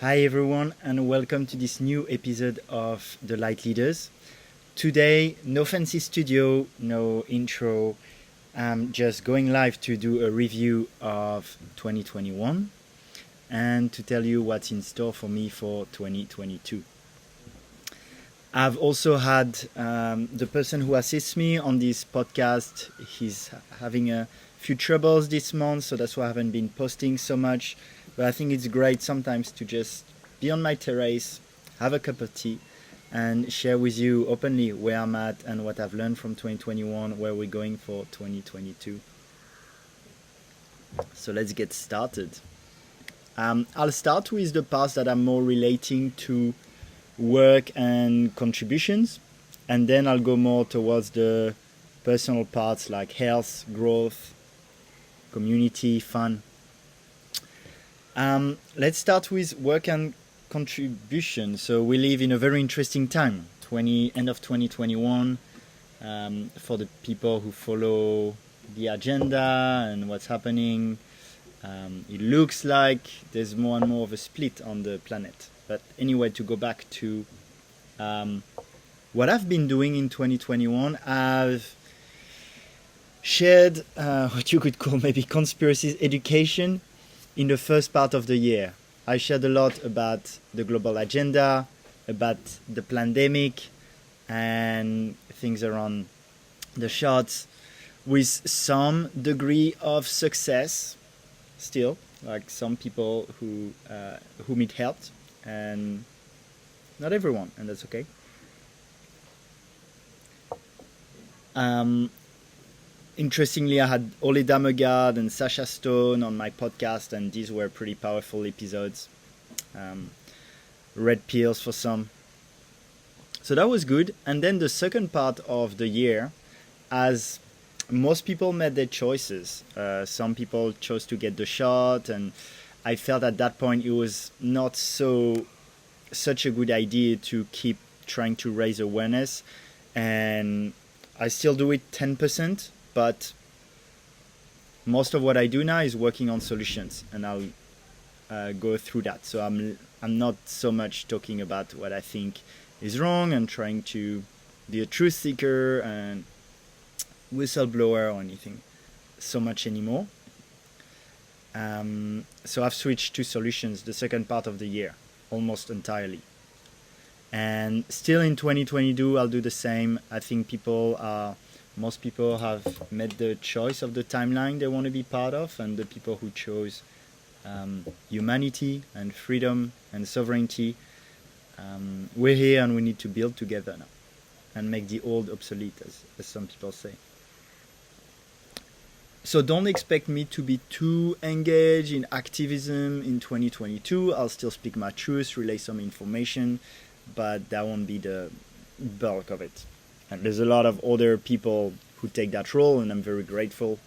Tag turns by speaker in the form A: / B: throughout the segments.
A: Hi everyone and welcome to this new episode of the Lightleaders. Today, no fancy studio, no intro. I'm just going live to do a review of 2021 and to tell you what's in store for me for 2022. I've also had the person who assists me on this podcast. He's having a few troubles this month, so that's why I haven't been posting so much. But I think it's great sometimes to just be on my terrace, have a cup of tea, and share with you openly where I'm at and what I've learned from 2021, where we're going for 2022. So let's get started. I'll start with the parts that are more relating to work and contributions, and then I'll go more towards the personal parts like health, growth, community, fun. Let's start with work and contribution. So we live in a very interesting time, end of 2021. For the people who follow the agenda and what's happening, it looks like there's more and more of a split on the planet. But anyway, to go back to what I've been doing in 2021, I've shared what you could call maybe conspiracies education in the first part of the year. I shared a lot about the global agenda, about the pandemic, and things around the shots, with some degree of success still, like some people whom it helped, and not everyone, and that's okay. Interestingly, I had Ole Damegard and Sasha Stone on my podcast, and these were pretty powerful episodes. Red pills for some. So that was good. And then the second part of the year, as most people made their choices. Some people chose to get the shot, and I felt at that point it was not such a good idea to keep trying to raise awareness. And I still do it 10%. But most of what I do now is working on solutions, and I'll go through that. So I'm not so much talking about what I think is wrong and trying to be a truth seeker and whistleblower or anything so much anymore. So I've switched to solutions the second part of the year, almost entirely. And still in 2022, I'll do the same. I think most people have made the choice of the timeline they want to be part of, and the people who chose humanity and freedom and sovereignty, we're here and we need to build together now and make the old obsolete, as some people say. So don't expect me to be too engaged in activism in 2022. I'll still speak my truth, relay some information, but that won't be the bulk of it. And there's a lot of other people who take that role, and I'm very grateful.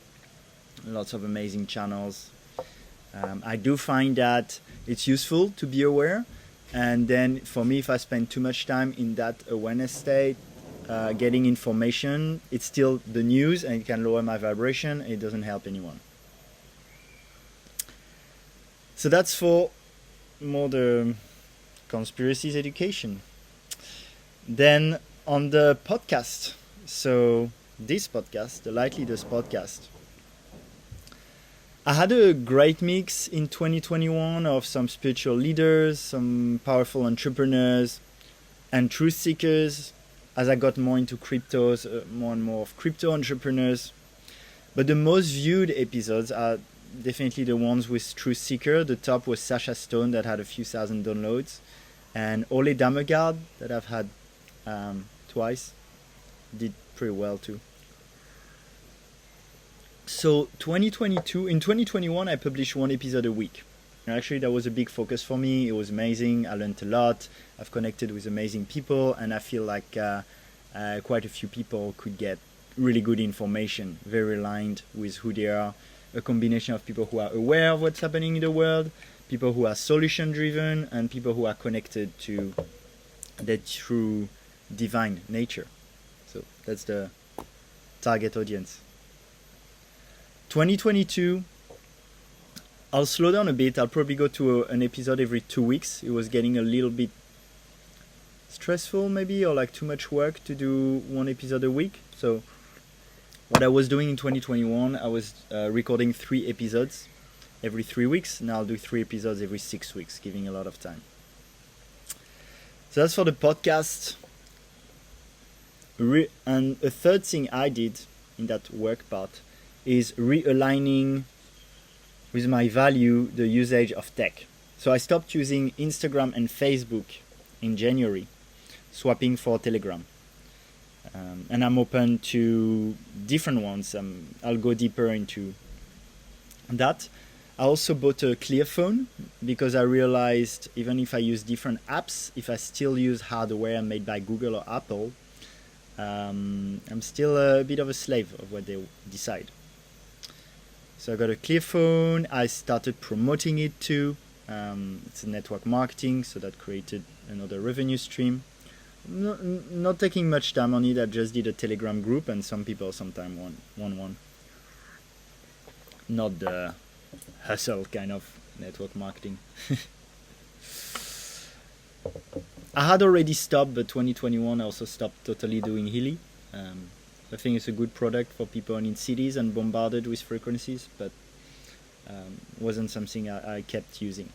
A: Lots of amazing channels. I do find that it's useful to be aware. And then for me, if I spend too much time in that awareness state, getting information, it's still the news and it can lower my vibration. It doesn't help anyone. So that's for more the conspiracies education. Then on the podcast, so this podcast, the Lightleaders podcast, I had a great mix in 2021 of some spiritual leaders, some powerful entrepreneurs, and truth seekers. As I got more into cryptos, more and more of crypto entrepreneurs. But the most viewed episodes are definitely the ones with truth seeker. The top was Sasha Stone, that had a few thousand downloads, and Ole Damegard, that I've had twice, did pretty well too. So in 2021 I published one episode a week. And actually that was a big focus for me. It was amazing. I learned a lot. I've connected with amazing people, and I feel like quite a few people could get really good information, very aligned with who they are. A combination of people who are aware of what's happening in the world, people who are solution driven, and people who are connected to their true divine nature. So that's the target audience. 2022, I'll slow down a bit. I'll probably go to an episode every 2 weeks. It was getting a little bit stressful maybe, or like too much work to do one episode a week. So what I was doing in 2021, I was recording 3 episodes every 3 weeks. Now I'll do 3 episodes every 6 weeks, giving a lot of time. So that's for the podcast. And a third thing I did in that work part is realigning with my value the usage of tech. So I stopped using Instagram and Facebook in January, swapping for Telegram. And I'm open to different ones. I'll go deeper into that. I also bought a clear phone because I realized even if I use different apps, if I still use hardware made by Google or Apple, I'm still a bit of a slave of what they decide. So I got a clear phone. I started promoting it too. It's a network marketing, so that created another revenue stream. Not taking much time on it. I just did a Telegram group, and some people sometimes want one. Not the hustle kind of network marketing. I had already stopped, but 2021 I also stopped totally doing Healy. I think it's a good product for people in cities and bombarded with frequencies, but wasn't something I kept using.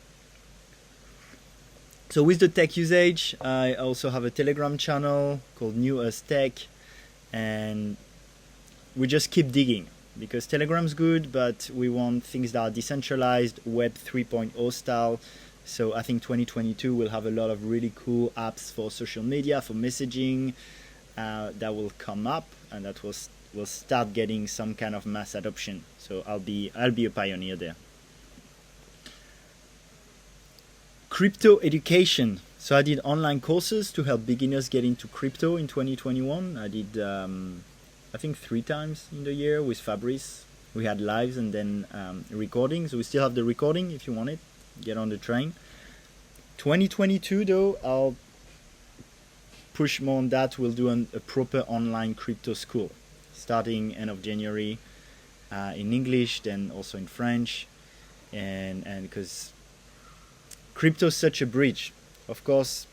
A: So with the tech usage, I also have a Telegram channel called New Us Tech, and we just keep digging because Telegram's good, but we want things that are decentralized, Web 3.0 style. So I think 2022 will have a lot of really cool apps for social media, for messaging, that will come up, and that will start getting some kind of mass adoption. So I'll be a pioneer there. Crypto education. So I did online courses to help beginners get into crypto in 2021. I did, I think 3 times in the year with Fabrice. We had lives and then recordings. So we still have the recording if you want it. Get on the train. 2022 though, I'll push more on that. We'll do a proper online crypto school starting end of January in English, then also in French, and because crypto is such a bridge. Of course,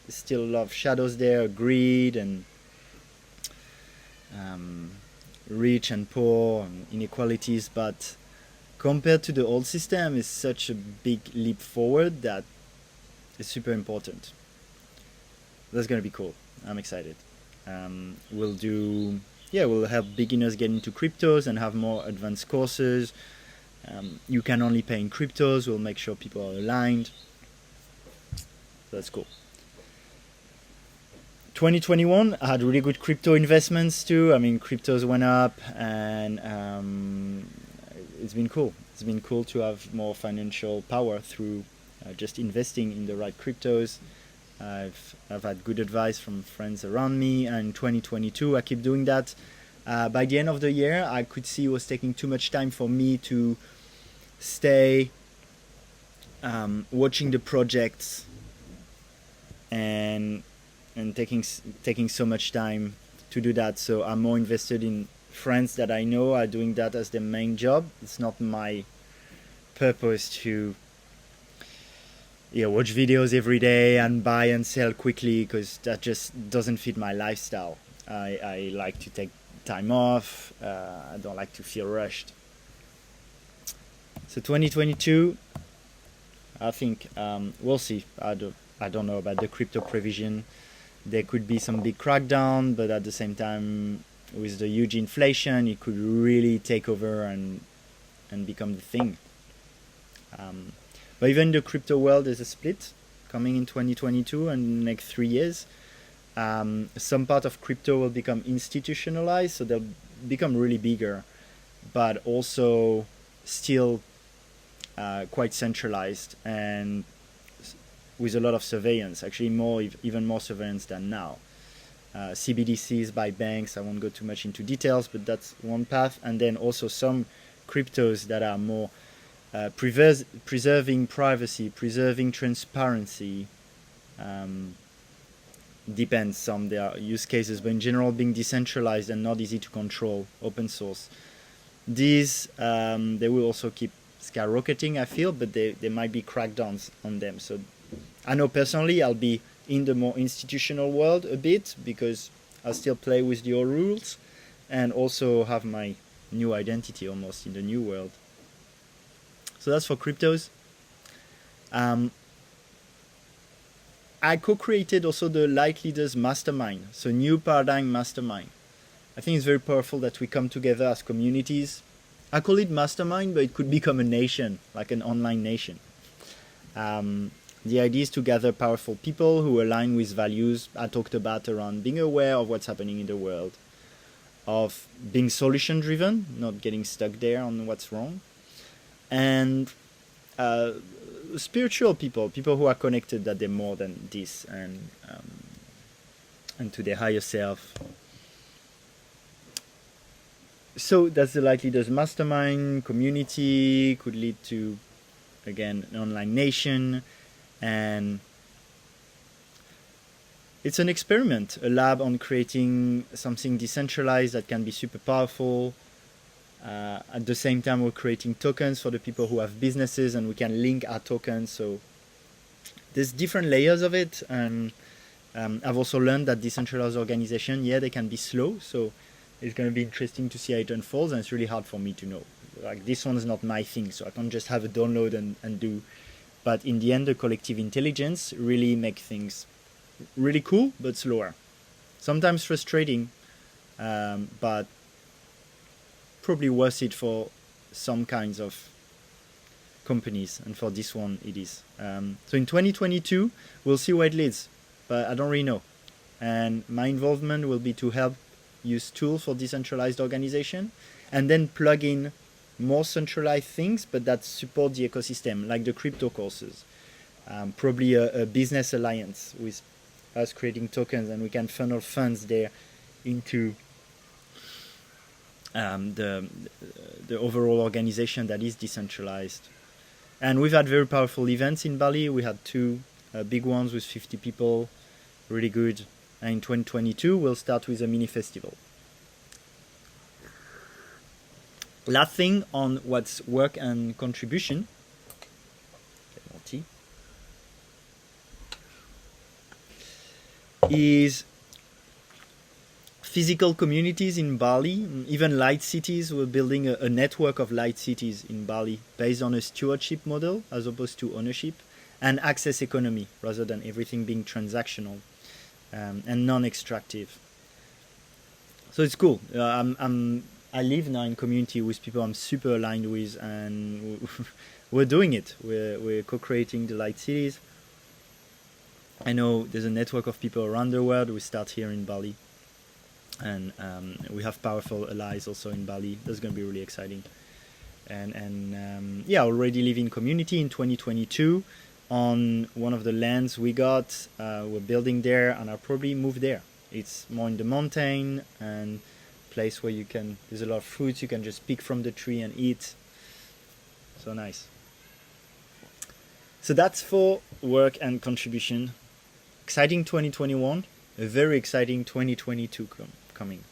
A: there's still a lot of shadows there, greed and rich and poor and inequalities, but compared to the old system, it's such a big leap forward that it's super important. That's gonna be cool. I'm excited. We'll help beginners get into cryptos and have more advanced courses. You can only pay in cryptos. We'll make sure people are aligned. So that's cool. 2021, I had really good crypto investments too. I mean, cryptos went up, and it's been cool. It's been cool to have more financial power through just investing in the right cryptos. I've had good advice from friends around me, and in 2022 I keep doing that. By the end of the year, I could see it was taking too much time for me to stay watching the projects and taking so much time to do that. So I'm more invested in friends that I know are doing that as their main job. It's not my purpose to watch videos every day and buy and sell quickly, because that just doesn't fit my lifestyle. I like to take time off. I don't like to feel rushed. So 2022, I think we'll see. I don't know about the crypto provision. There could be some big crackdown, but at the same time, with the huge inflation, it could really take over and become the thing. But even in the crypto world, there's a split coming in 2022 and the next 3 years. Some part of crypto will become institutionalized, so they'll become really bigger, but also still quite centralized and with a lot of surveillance, actually even more surveillance than now. CBDCs by banks, I won't go too much into details, but that's one path. And then also some cryptos that are more preserving privacy, preserving transparency. Depends on their use cases, but in general being decentralized and not easy to control, open source. These they will also keep skyrocketing, I feel, but there might be crackdowns on them. So I know personally I'll be in the more institutional world a bit because I'll still play with the old rules and also have my new identity almost in the new world. So that's for cryptos. I co-created also the Lightleaders Mastermind, so New Paradigm Mastermind. I think it's very powerful that we come together as communities. I call it mastermind, but it could become a nation, like an online nation. The idea is to gather powerful people who align with values I talked about around being aware of what's happening in the world, of being solution-driven, not getting stuck there on what's wrong, and spiritual people who are connected that they're more than this and to their higher self. So that's the Lightleaders Mastermind community, could lead to, again, an online nation, and it's an experiment, a lab on creating something decentralized that can be super powerful. At the same time, we're creating tokens for the people who have businesses, and we can link our tokens. So there's different layers of it, and I've also learned that decentralized organization, they can be slow. So it's going to be interesting to see how it unfolds, and it's really hard for me to know. Like, this one's not my thing, so I can't just have a download and do. But in the end, the collective intelligence really make things really cool, but slower. Sometimes frustrating, but probably worth it for some kinds of companies, and for this one it is. So in 2022 we'll see where it leads, but I don't really know, and my involvement will be to help use tools for decentralized organization and then plug in more centralized things but that support the ecosystem, like the crypto courses, probably a business alliance with us creating tokens, and we can funnel funds there into the overall organization that is decentralized. And we've had very powerful events in Bali. We had two big ones with 50 people, really good. And in 2022 we'll start with a mini festival. Last thing on what's work and contribution, is physical communities in Bali, even light cities. We're building a network of light cities in Bali based on a stewardship model as opposed to ownership, and access economy rather than everything being transactional and non-extractive. So it's cool. I live now in community with people I'm super aligned with, and we're doing it. We're co-creating the light cities. I know there's a network of people around the world. We start here in Bali. And we have powerful allies also in Bali. That's going to be really exciting. And already live in community in 2022 on one of the lands we got. We're building there, and I'll probably move there. It's more in the mountain and place where there's a lot of fruits you can just pick from the tree and eat. So nice. So that's for work and contribution. Exciting 2021, a very exciting 2022 coming.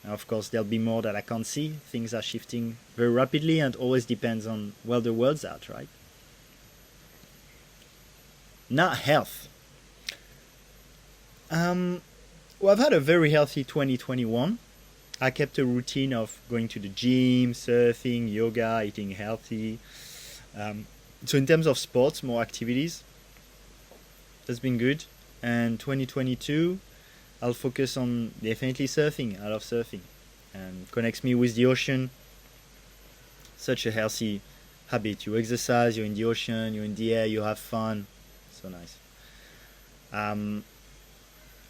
A: Of course, there'll be more that I can't see. Things are shifting very rapidly, and always depends on where the world's at, right? Now, health. Well, I've had a very healthy 2021. I kept a routine of going to the gym, surfing, yoga, eating healthy. So in terms of sports, more activities. That's been good. And 2022, I'll focus on definitely surfing. I love surfing. And connects me with the ocean. Such a healthy habit. You exercise, you're in the ocean, you're in the air, you have fun. So nice.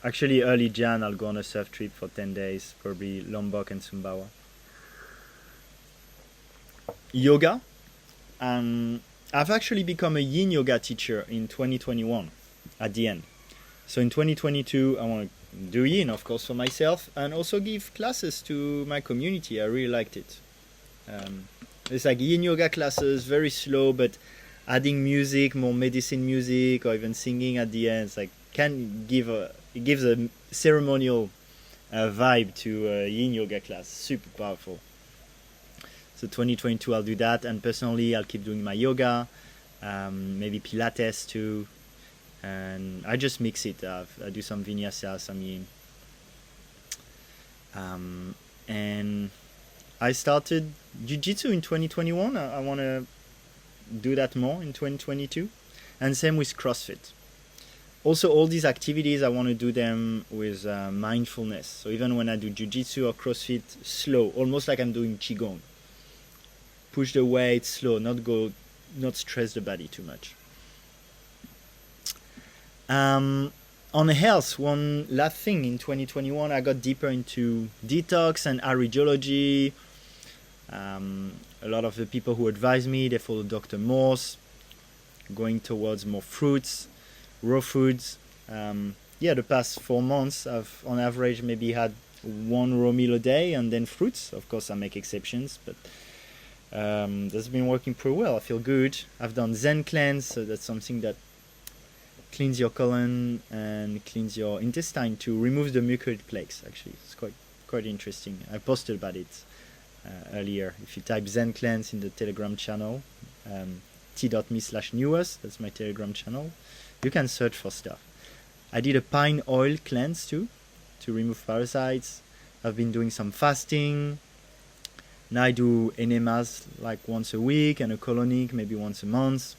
A: Actually, early Jan, I'll go on a surf trip for 10 days, probably Lombok and Sumbawa. Yoga. I've actually become a yin yoga teacher in 2021 at the end. So in 2022, I want to do yin, of course, for myself, and also give classes to my community. I really liked it. It's like yin yoga classes, very slow, but adding music, more medicine music, or even singing at the end. It's like it gives a ceremonial vibe to a yin yoga class. Super powerful. So 2022 I'll do that, and personally I'll keep doing my yoga, maybe Pilates too, and I just mix it. I do some vinyasa, some yin, and I started jiu-jitsu in 2021. I want to do that more in 2022, and same with CrossFit. Also, all these activities, I want to do them with mindfulness. So even when I do jiu-jitsu or CrossFit, slow, almost like I'm doing qigong. Push the weight slow, not stress the body too much. On health, one last thing, in 2021 I got deeper into detox and iridology. A lot of the people who advise me, they follow Dr. Morse, going towards more fruits, raw foods. The past 4 months I've on average maybe had 1 raw meal a day, and then fruits. Of course I make exceptions, but that's been working pretty well. I feel good. I've done Zen cleanse, so that's something that cleans your colon and cleans your intestine to remove the mucoid plaques. Actually, it's quite interesting. I posted about it earlier. If you type Zen cleanse in the Telegram channel, t.me/newest, that's my Telegram channel, you can search for stuff. I did a pine oil cleanse too, to remove parasites. I've been doing some fasting. Now I do enemas like once a week, and a colonic maybe once a month.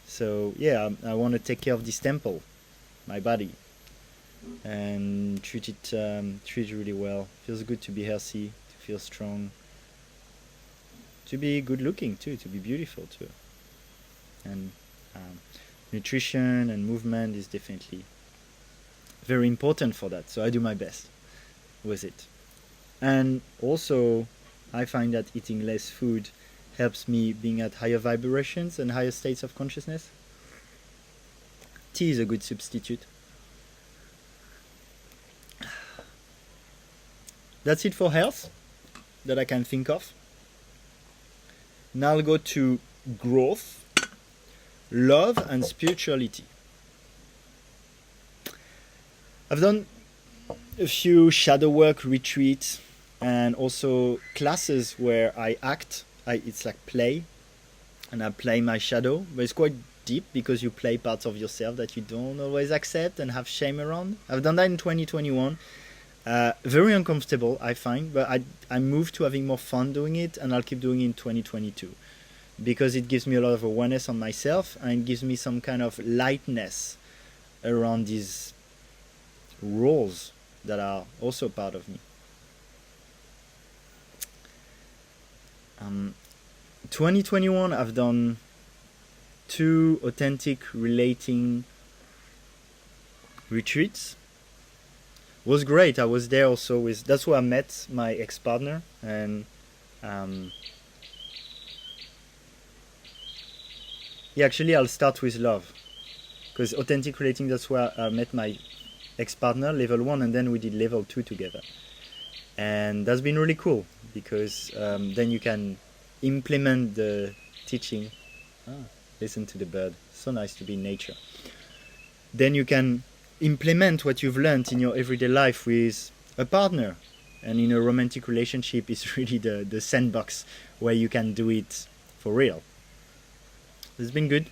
A: So yeah, I want to take care of this temple, my body, and treat it really well. Feels good to be healthy, to feel strong, to be good looking too, to be beautiful too. And nutrition and movement is definitely very important for that. So I do my best with it. And also, I find that eating less food helps me being at higher vibrations and higher states of consciousness. Tea is a good substitute. That's it for health that I can think of. Now I'll go to growth, love, and spirituality. I've done a few shadow work retreats and also classes where I act. It's like play, and I play my shadow, but it's quite deep because you play parts of yourself that you don't always accept and have shame around. I've done that in 2021. Very uncomfortable, I find, but I moved to having more fun doing it, and I'll keep doing it in 2022 because it gives me a lot of awareness on myself, and it gives me some kind of lightness around these roles that are also part of me. 2021 I've done 2 authentic relating retreats. Was great. I was there also with, that's where I met my ex-partner, and actually I'll start with love, because authentic relating, that's where I met my ex-partner, level 1, and then we did level 2 together, and that's been really cool because then you can implement the teaching. Listen to the bird, so nice to be in nature. Then you can implement what you've learned in your everyday life with a partner, and in a romantic relationship is really the sandbox where you can do it for real. It's been good.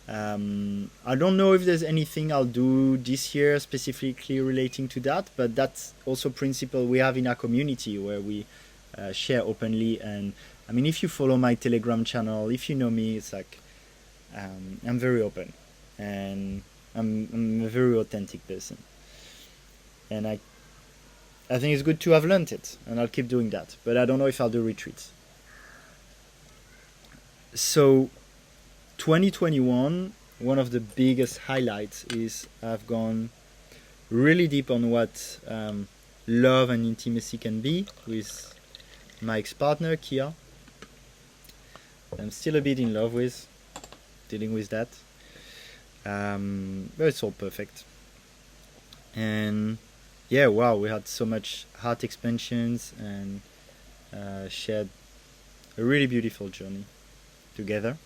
A: I don't know if there's anything I'll do this year specifically relating to that, but that's also a principle we have in our community where we share openly. And I mean, if you follow my Telegram channel, if you know me, it's like I'm very open, and I'm a very authentic person, and I think it's good to have learned it, and I'll keep doing that, but I don't know if I'll do retreats. So 2021, one of the biggest highlights is I've gone really deep on what love and intimacy can be with my ex-partner Kia. I'm still a bit in love with dealing with that, but it's all perfect. And yeah, wow, we had so much heart expansions and shared a really beautiful journey together.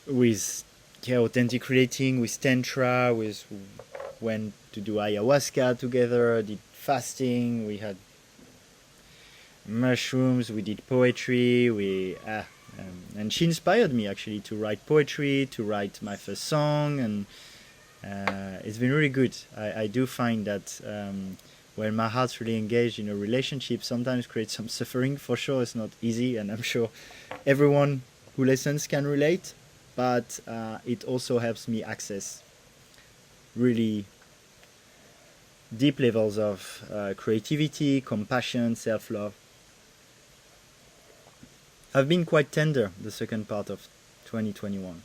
A: With authentic relating, with tantra, with went to do ayahuasca together, did fasting, we had mushrooms, we did poetry, and she inspired me actually to write poetry, to write my first song, and it's been really good. I do find that when my heart's really engaged in a relationship, sometimes creates some suffering. For sure, it's not easy, and I'm sure everyone who listens can relate. But it also helps me access really deep levels of creativity, compassion, self-love. I've been quite tender the second part of 2021.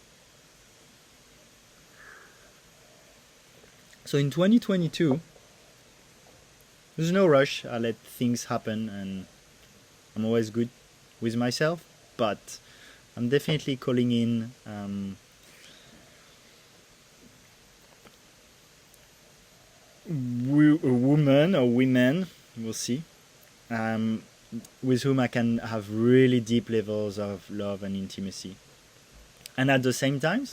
A: So in 2022, there's no rush. I let things happen, and I'm always good with myself. But I'm definitely calling in a woman or women, we'll see, with whom I can have really deep levels of love and intimacy. And at the same time,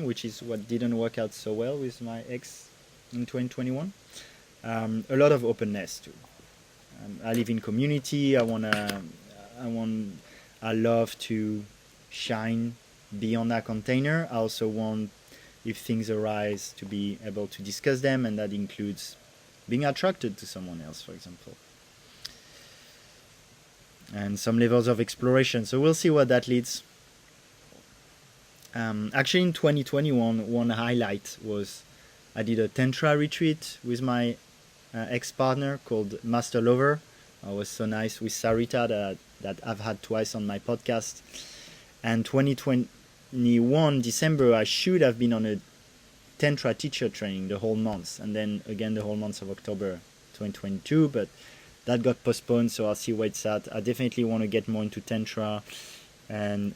A: which is what didn't work out so well with my ex in 2021, a lot of openness too. I live in community. I love to shine beyond that container. I also want, if things arise, to be able to discuss them, and that includes being attracted to someone else, for example, and some levels of exploration. So we'll see what that leads. Actually, in 2021, one highlight was I did a Tantra retreat with my ex-partner called Master Lover. It was so nice with Sarita that I've had twice on my podcast. And 2021, December, I should have been on a Tantra teacher training the whole month. And then again the whole month of October 2022. But that got postponed, so I'll see where it's at. I definitely want to get more into Tantra and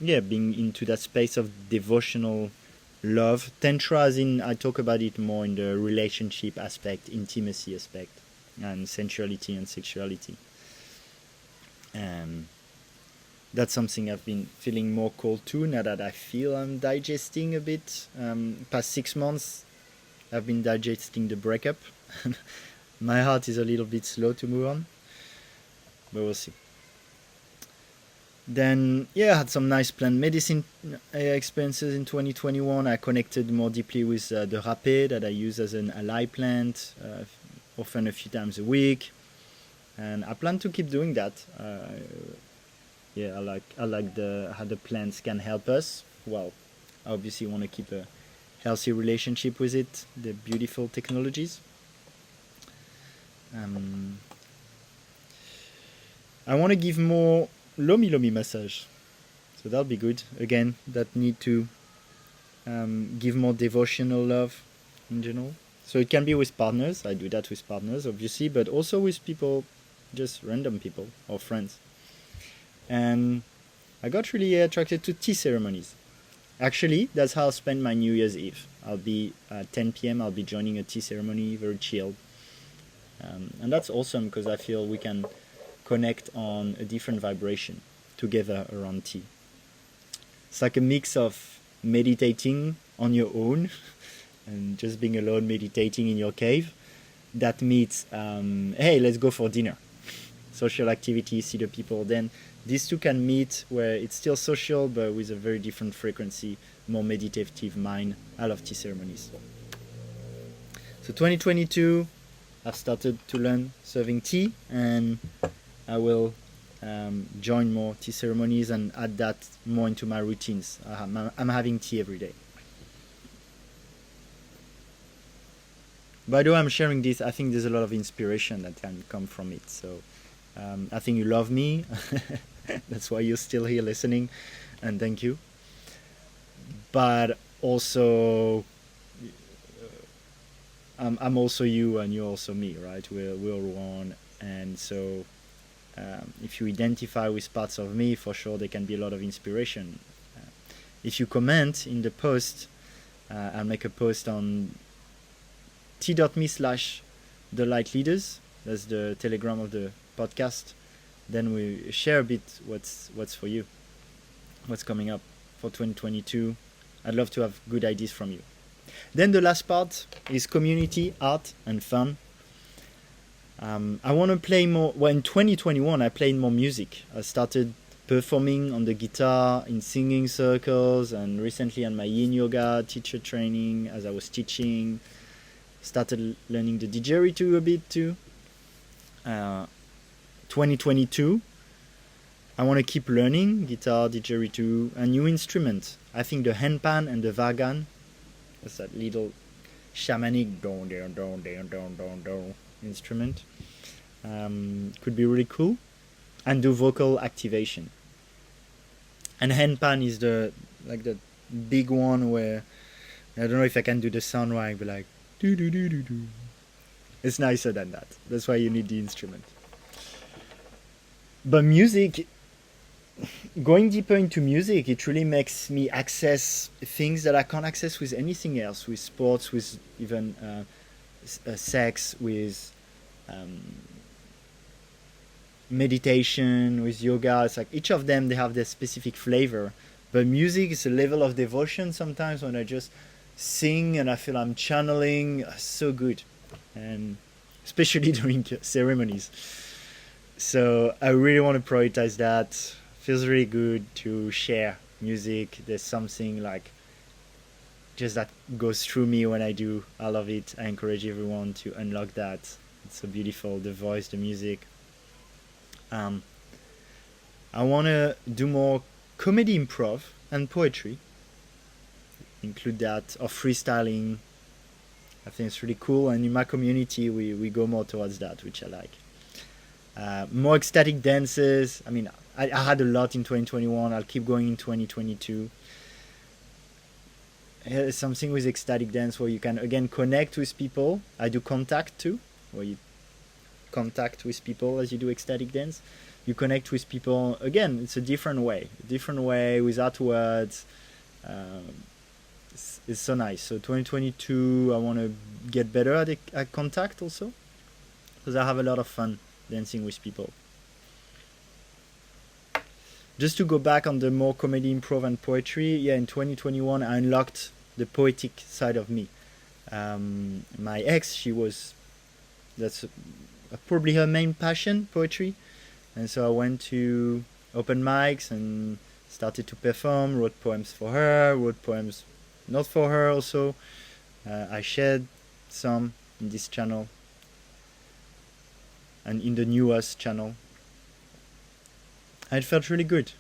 A: being into that space of devotional love. Tantra, as in, I talk about it more in the relationship aspect, intimacy aspect, and sensuality and sexuality. That's something I've been feeling more called to now that I feel I'm digesting a bit. Past 6 months, I've been digesting the breakup. My heart is a little bit slow to move on, but we'll see. Then, I had some nice plant medicine experiences in 2021. I connected more deeply with the rapé that I use as an ally plant, often a few times a week, and I plan to keep doing that. I like how the plants can help us. Well, I obviously want to keep a healthy relationship with it. The beautiful technologies. I want to give more lomi massage, so that'll be good. Again, that need to give more devotional love in general. So it can be with partners. I do that with partners, obviously, but also with people, just random people or friends. And I got really attracted to tea ceremonies. Actually, that's how I'll spend my New Year's Eve. I'll be at 10 p.m. I'll be joining a tea ceremony, very chilled. And that's awesome because I feel we can connect on a different vibration together around tea. It's like a mix of meditating on your own and just being alone meditating in your cave. That meets, hey, let's go for dinner. Social activity, see the people. Then these two can meet where it's still social but with a very different frequency, more meditative mind. I love tea ceremonies. So 2022, I've started to learn serving tea, and I will join more tea ceremonies and add that more into my routines. I'm having tea every day. By the way, I'm sharing this. I think there's a lot of inspiration that can come from it. So I think you love me. That's why you're still here listening, and thank you. But also, I'm also you, and you're also me, right? We're all one, and so if you identify with parts of me, for sure there can be a lot of inspiration. If you comment in the post, I'll make a post on t.me/the Lightleaders. That's the Telegram of the podcast. Then we share a bit what's for you, what's coming up for 2022. I'd love to have good ideas from you. Then the last part is community, art, and fun. I want to play more. Well, in 2021, I played more music. I started performing on the guitar in singing circles, and recently on my yin yoga teacher training as I was teaching. Started learning the didgeridoo a bit too. 2022, I want to keep learning guitar, didgeridoo, a new instrument. I think the handpan and the vagan, that's that little shamanic don don don don don don don instrument, could be really cool, and do vocal activation. And handpan is the big one where I don't know if I can do the sound right, but like do do do do do. It's nicer than that. That's why you need the instrument. But music, going deeper into music, it really makes me access things that I can't access with anything else, with sports, with even sex, with meditation, with yoga. It's like each of them, they have their specific flavor. But music is a level of devotion sometimes when I just sing and I feel I'm channeling. So good. And especially during ceremonies. So I really want to prioritize that. Feels really good to share music. There's something like just that goes through me when I do. I love it. I encourage everyone to unlock that. It's so beautiful, the voice, the music. I want to do more comedy improv and poetry. Include that, or freestyling. I think it's really cool, and in my community we go more towards that, which I like. More ecstatic dances. I mean, I had a lot in 2021. I'll keep going in 2022. There's something with ecstatic dance where you can again connect with people. I do contact too, where you contact with people as you do ecstatic dance. You connect with people again. It's a different way without words. It's so nice. So 2022, I want to get better at contact also, because I have a lot of fun dancing with people. Just to go back on the more comedy, improv, and poetry, in 2021 I unlocked the poetic side of me. My ex, that's probably her main passion, poetry, and so I went to open mics and started to perform, wrote poems for her, wrote poems not for her also. I shared some in this channel and in the New Us channel. And it felt really good,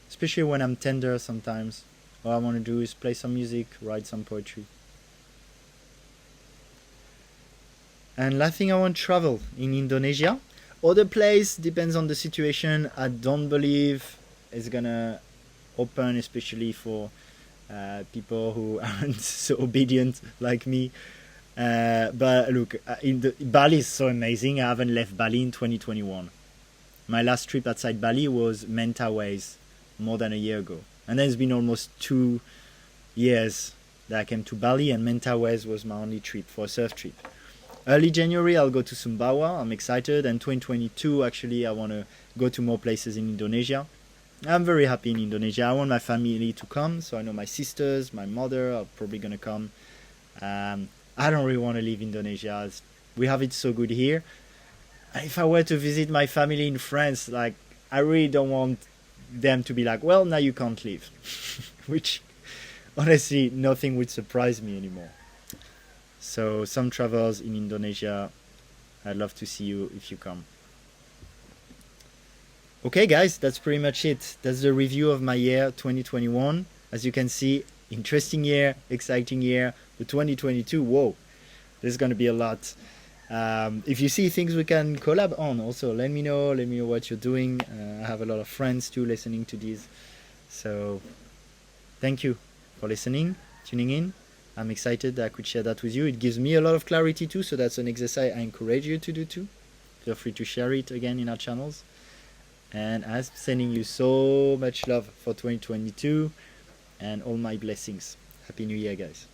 A: especially when I'm tender sometimes. All I want to do is play some music, write some poetry. And last thing, I want to travel in Indonesia. Other place depends on the situation. I don't believe it's gonna open, especially for people who aren't so obedient like me. But look, Bali is so amazing. I haven't left Bali in 2021. My last trip outside Bali was Mentawais more than a year ago. And then it's been almost 2 years that I came to Bali, and Mentawais was my only trip for a surf trip. Early January, I'll go to Sumbawa. I'm excited. And 2022, actually, I want to go to more places in Indonesia. I'm very happy in Indonesia. I want my family to come. So I know my sisters, my mother are probably going to come. I don't really want to leave Indonesia. We have it so good here. If I were to visit my family in France, like, I really don't want them to be like, well, now you can't leave. Which, honestly, nothing would surprise me anymore. So some travels in Indonesia, I'd love to see you if you come. Okay, guys, that's pretty much it. That's the review of my year 2021. As you can see, interesting year, exciting year. The 2022, whoa, there's going to be a lot. If you see things we can collab on, also let me know what you're doing. I have a lot of friends too listening to these. So thank you for listening, tuning in. I'm excited that I could share that with you. It gives me a lot of clarity too, so that's an exercise I encourage you to do too. Feel free to share it again in our channels. And I'm sending you so much love for 2022 and all my blessings. Happy New Year, guys.